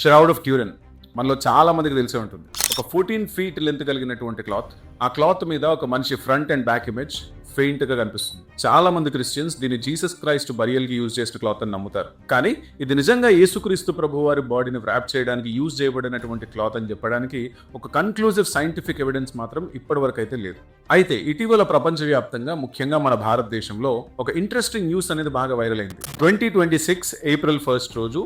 షరౌడ్ of Turin మనలో చాలా మందికి తెలిసే ఉంటుంది. ఒక 14 feet లెంత్ కలిగినటువంటి క్లాత్. ఆ క్లాత్ మీద ఒక మనిషి front and back image faint గా కనిపిస్తుంది. చాలా మంది క్రిస్టియన్స్ దీన్ని జీసస్ క్రైస్ట్ బరియల్ కి యూజ్ చేసిన క్లాత్ అని నమ్ముతారు. కానీ ఇది నిజంగా యేసుక్రీస్తు ప్రభు వారి బాడీని వ్రాప్ చేయడానికి యూజ్ చేయబడినటువంటి క్లాత్ అని చెప్పడానికి ఒక కన్క్లూజివ్ సైంటిఫిక్ ఎవిడెన్స్ మాత్రం ఇప్పటి వరకు అయితే లేదు. అయితే ఇటీవల ప్రపంచవ్యాప్తంగా ముఖ్యంగా మన భారతదేశంలో ఒక ఇంట్రెస్టింగ్ న్యూస్ అనేది బాగా వైరల్ అయింది. 2026 April 1 రోజు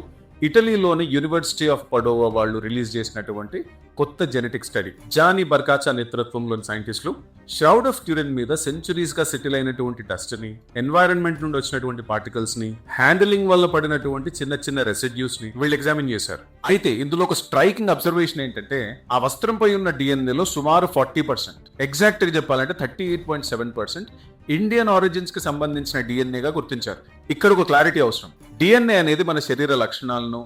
ఇటలీలోని యూనివర్సిటీ ఆఫ్ పడోవా వాళ్ళు రిలీజ్ చేసినటువంటి కొత్త జెనెటిక్ స్టడీ. జానీ బర్కాచా నేతృత్వంలోని సైంటిస్టులు షరౌడ్ ఆఫ్ ట్యూరిన్ మీద సెంచురీస్ గా సెటిల్ అయినటువంటి డస్ట్ ని, ఎన్వైరన్మెంట్ నుండి వచ్చినటువంటి పార్టికల్స్ ని, హ్యాండిలింగ్ వల్ల పడినటువంటి చిన్న చిన్న రెసిడ్యూస్ ని వీళ్ళు ఎగ్జామిన్ చేశారు. అయితే ఇందులో ఒక స్ట్రైకింగ్ అబ్జర్వేషన్ ఏంటంటే ఆ వస్త్రంపై ఉన్న డిఎన్ఏలో సుమారు 40%, ఎగ్జాక్ట్ గా చెప్పాలంటే 38.7% ఇండియన్ ఆరిజిన్స్ కి సంబంధించిన డిఎన్ఏగా గుర్తించారు. ఇక్కడ ఒక క్లారిటీ అవసరం. డిఎన్ఏ అనేది మన శరీర లక్షణాలను,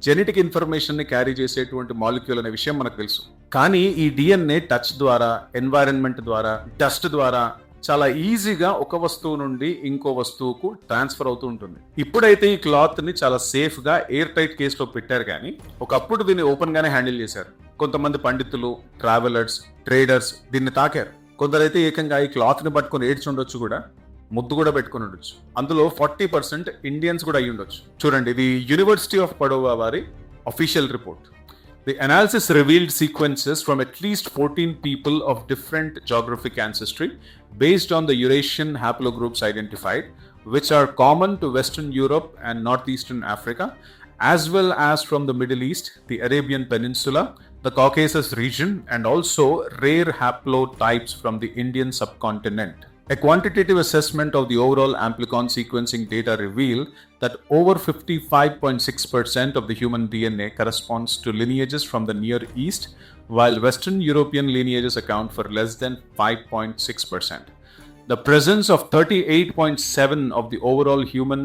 జెనెటిక్ ఇన్ఫర్మేషన్ ని క్యారీ చేసేటువంటి మాలిక్యూల్ అనే విషయం మనకు తెలుసు. కానీ ఈ డిఎన్ఏ టచ్ ద్వారా, ఎన్వైరన్మెంట్ ద్వారా, డస్ట్ ద్వారా చాలా ఈజీగా ఒక వస్తువు నుండి ఇంకో వస్తువుకు ట్రాన్స్ఫర్ అవుతూ ఉంటుంది. ఇప్పుడైతే ఈ క్లాత్ ని చాలా సేఫ్ గా ఎయిర్ టైట్ కేసులో పెట్టారు, కానీ ఒకప్పుడు దీన్ని ఓపెన్ గానే హ్యాండిల్ చేశారు. కొంతమంది పండితులు, ట్రావెలర్స్, ట్రేడర్స్ దీన్ని తాకారు. కొందరైతే ఏకంగా ఈ క్లాత్ ని పట్టుకొని ఏడ్చి ఉండొచ్చు, కూడా ముద్దు కూడా పెట్టుకుని ఉండొచ్చు. అందులో 40% ఇండియన్స్ కూడా అయ్యి ఉండొచ్చు. చూడండి, ఇది యూనివర్సిటీ ఆఫ్ పడోవా వారి official report. The analysis revealed sequences from at least 14 people of different geographic ancestry based on the Eurasian haplogroups identified, which are common to Western Europe and Northeastern Africa, as well as from the Middle East, the Arabian Peninsula, the Caucasus region, and also rare haplotypes from the Indian subcontinent. A quantitative assessment of the overall amplicon sequencing data revealed that over 55.6% of the human DNA corresponds to lineages from the Near East, while Western European lineages account for less than 5.6%. The presence of 38.7% of the overall human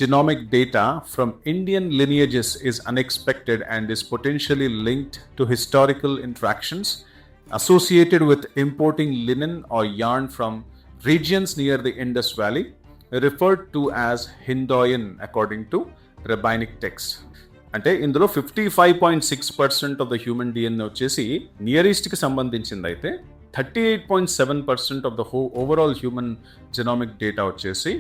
genomic data from Indian lineages is unexpected and is potentially linked to historical interactions associated with importing linen or yarn from regions near the Indus Valley, referred to as Hindoyan according to rabbinic texts. అంటే ఇందులో 55.6% of the human DNA వచ్చేసి near east కి సంబంధించింది అయితే 38.7% of the overall human genomic data వచ్చేసి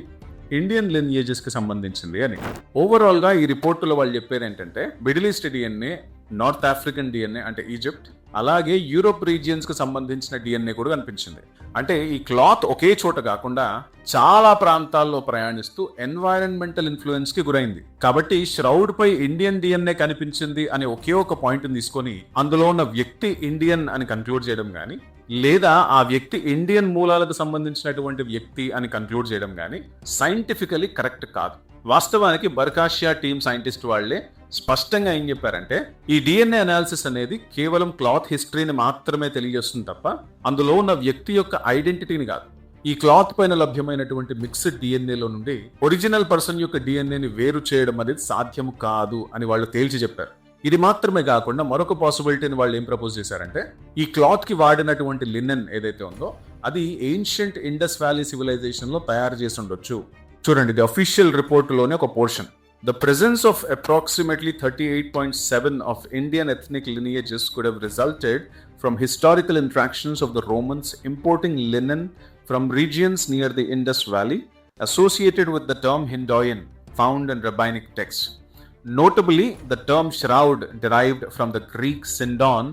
Indian లినియేజెస్ కి సంబంధించింది అని. ఓవరాల్ గా ఈ రిపోర్టులో వాళ్ళు చెప్పారు ఏంటంటే middle east DNA, north African DNA అంటే ఈజిప్ట్, అలాగే యూరోప్ రీజియన్స్ కు సంబంధించిన డిఎన్ఏ కూడా కనిపించింది. అంటే ఈ క్లాత్ ఒకే చోట కాకుండా చాలా ప్రాంతాల్లో ప్రయాణిస్తూ ఎన్వైరన్మెంటల్ ఇన్ఫ్లుయెన్స్ కి గురైంది. కాబట్టి ష్రౌడ్ పై ఇండియన్ డిఎన్ఏ కనిపించింది అనే ఒకే ఒక పాయింట్ తీసుకొని అందులో ఉన్న వ్యక్తి ఇండియన్ అని కన్క్లూడ్ చేయడం కానీ, లేదా ఆ వ్యక్తి ఇండియన్ మూలాలకు సంబంధించినటువంటి వ్యక్తి అని కన్క్లూడ్ చేయడం కానీ సైంటిఫికలీ కరెక్ట్ కాదు. వాస్తవానికి బర్కాషియా టీమ్ సైంటిస్ట్ వాళ్లే స్పష్టంగా ఏం చెప్పారంటే ఈ డిఎన్ఏ అనాలిసిస్ అనేది కేవలం క్లాత్ హిస్టరీని మాత్రమే తెలియజేస్తుంది తప్ప అందులో ఉన్న వ్యక్తి యొక్క ఐడెంటిటీని కాదు. ఈ క్లాత్ పైన లభ్యమైనటువంటి మిక్స్డ్ డిఎన్ఏలో నుండి ఒరిజినల్ పర్సన్ యొక్క డిఎన్ఏని వేరు చేయడం అనేది సాధ్యం కాదు అని వాళ్ళు తేల్చి చెప్పారు. ఇది మాత్రమే కాకుండా మరొక పాసిబిలిటీని వాళ్ళు ఏం ప్రపోజ్ చేశారంటే ఈ క్లాత్ కి వాడినటువంటి లినెన్ ఏదైతే ఉందో అది ఏన్షియంట్ ఇండస్ వ్యాలీ సివిలైజేషన్ లో తయారు చేసి ఉండొచ్చు. చూడండి, ఇది అఫీషియల్ రిపోర్టులోనే ఒక portion. The presence of approximately 38.7% of Indian ethnic lineages could have resulted from historical interactions of the Romans importing linen from regions near the Indus Valley associated with the term Hindoyan found in rabbinic texts. Notably, the term shroud derived from the Greek sindon,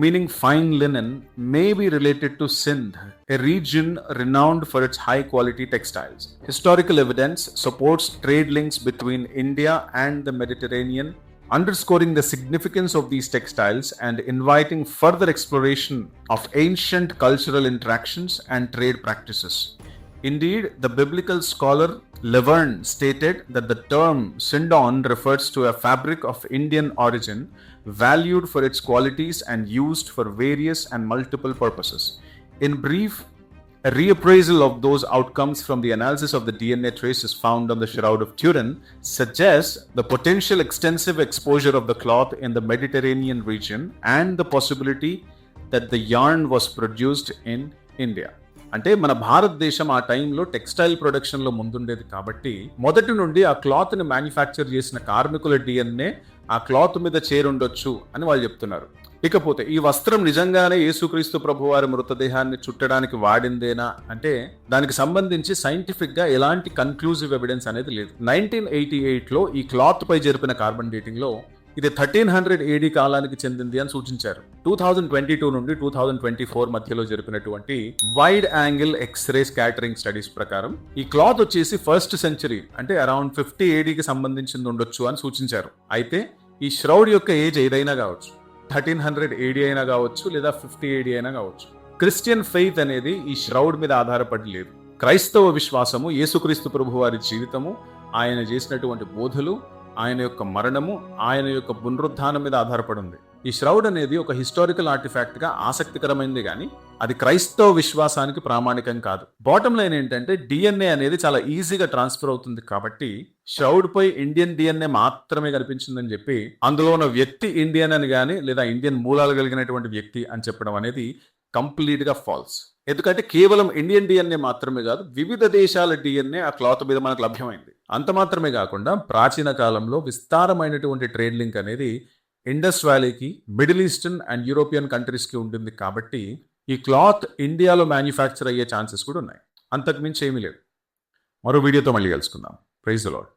meaning fine linen, may be related to Sindh, a region renowned for its high-quality textiles. Historical evidence supports trade links between India and the Mediterranean, underscoring the significance of these textiles and inviting further exploration of ancient cultural interactions and trade practices. Indeed, the biblical scholar Laverne stated that the term sindon refers to a fabric of Indian origin valued for its qualities and used for various and multiple purposes. In brief, a reappraisal of those outcomes from the analysis of the DNA traces found on the Shroud of Turin suggests the potential extensive exposure of the cloth in the Mediterranean region and the possibility that the yarn was produced in India. అంటే మన భారతదేశం ఆ టైంలో textile ప్రొడక్షన్లో ముందుండేది కాబట్టి మొదటి నుండి ఆ క్లాత్ని మ్యానుఫ్యాక్చర్ చేసిన కార్మికుల డిఎన్ఏ ఆ క్లాత్ మీద చేరుండొచ్చు అని వాళ్ళు చెప్తున్నారు. ఇకపోతే ఈ వస్త్రం నిజంగానే యేసుక్రీస్తు ప్రభువారి మృతదేహాన్ని చుట్టడానికి వాడిందేనా అంటే దానికి సంబంధించి సైంటిఫిక్ గా ఎలాంటి కన్క్లూజివ్ ఎవిడెన్స్ అనేది లేదు. 1988లో ఈ క్లాత్ పై జరిపిన కార్బన్ డేటింగ్ లో ఇది 1300 AD కాలానికి చెందింది అని సూచించారు. 2022 నుండి 2024 మధ్యలో జరిపినటువంటి wide angle x-ray scattering studies ప్రకారం ఈ క్లాత్ వచ్చేసి 1st సెంచరీ అంటే అరౌండ్ 50 ADకి సంబంధించింది ఉండొచ్చు అని సూచించారు. అయితే ఈ ష్రౌడ్ యొక్క ఏజ్ ఏదైనా కావచ్చు, 1300 AD అయినా కావచ్చు లేదా 50 AD అయినా కావచ్చు. క్రిస్టియన్ ఫెయిత్ అనేది ఈ ష్రౌడ్ మీద ఆధారపడి లేదు. క్రైస్తవ విశ్వాసము యేసుక్రీస్తు ప్రభు వారి జీవితము, ఆయన చేసినటువంటి బోధలు, ఆయన యొక్క మరణము, ఆయన యొక్క పునరుద్ధానం మీద ఆధారపడి ఉంది. ఈ ష్రౌడ్ అనేది ఒక హిస్టారికల్ ఆర్టిఫాక్ట్ గా ఆసక్తికరమైంది కానీ అది క్రైస్తవ విశ్వాసానికి ప్రామాణికం కాదు. బాటమ్ లైన్ ఏంటంటే డిఎన్ఏ అనేది చాలా ఈజీగా ట్రాన్స్ఫర్ అవుతుంది కాబట్టి ష్రౌడ్ పై ఇండియన్ డిఎన్ఏ మాత్రమే కనిపించిందని చెప్పి అందులో ఉన్న వ్యక్తి ఇండియన్ అని కానీ లేదా ఇండియన్ మూలాలు కలిగినటువంటి వ్యక్తి అని చెప్పడం అనేది కంప్లీట్ గా ఫాల్స్. ఎందుకంటే కేవలం ఇండియన్ డిఎన్ఏ మాత్రమే కాదు, వివిధ దేశాల డిఎన్ఏ ఆ క్లాత్ మీద మనకు లభ్యమైంది. అంత మాత్రమే కాకుండా ప్రాచీన కాలంలో విస్తారమైనటువంటి ట్రేడ్ లింక్ అనేది ఇండస్ వ్యాలీకి, మిడిల్ ఈస్టర్న్ అండ్ యూరోపియన్ కంట్రీస్కి ఉంటుంది కాబట్టి ఈ క్లాత్ ఇండియాలో మ్యానుఫ్యాక్చర్ అయ్యే ఛాన్సెస్ కూడా ఉన్నాయి. అంతకుమించి ఏమీ లేదు. మరో వీడియోతో మళ్ళీ కలుసుకుందాం. Praise the lord.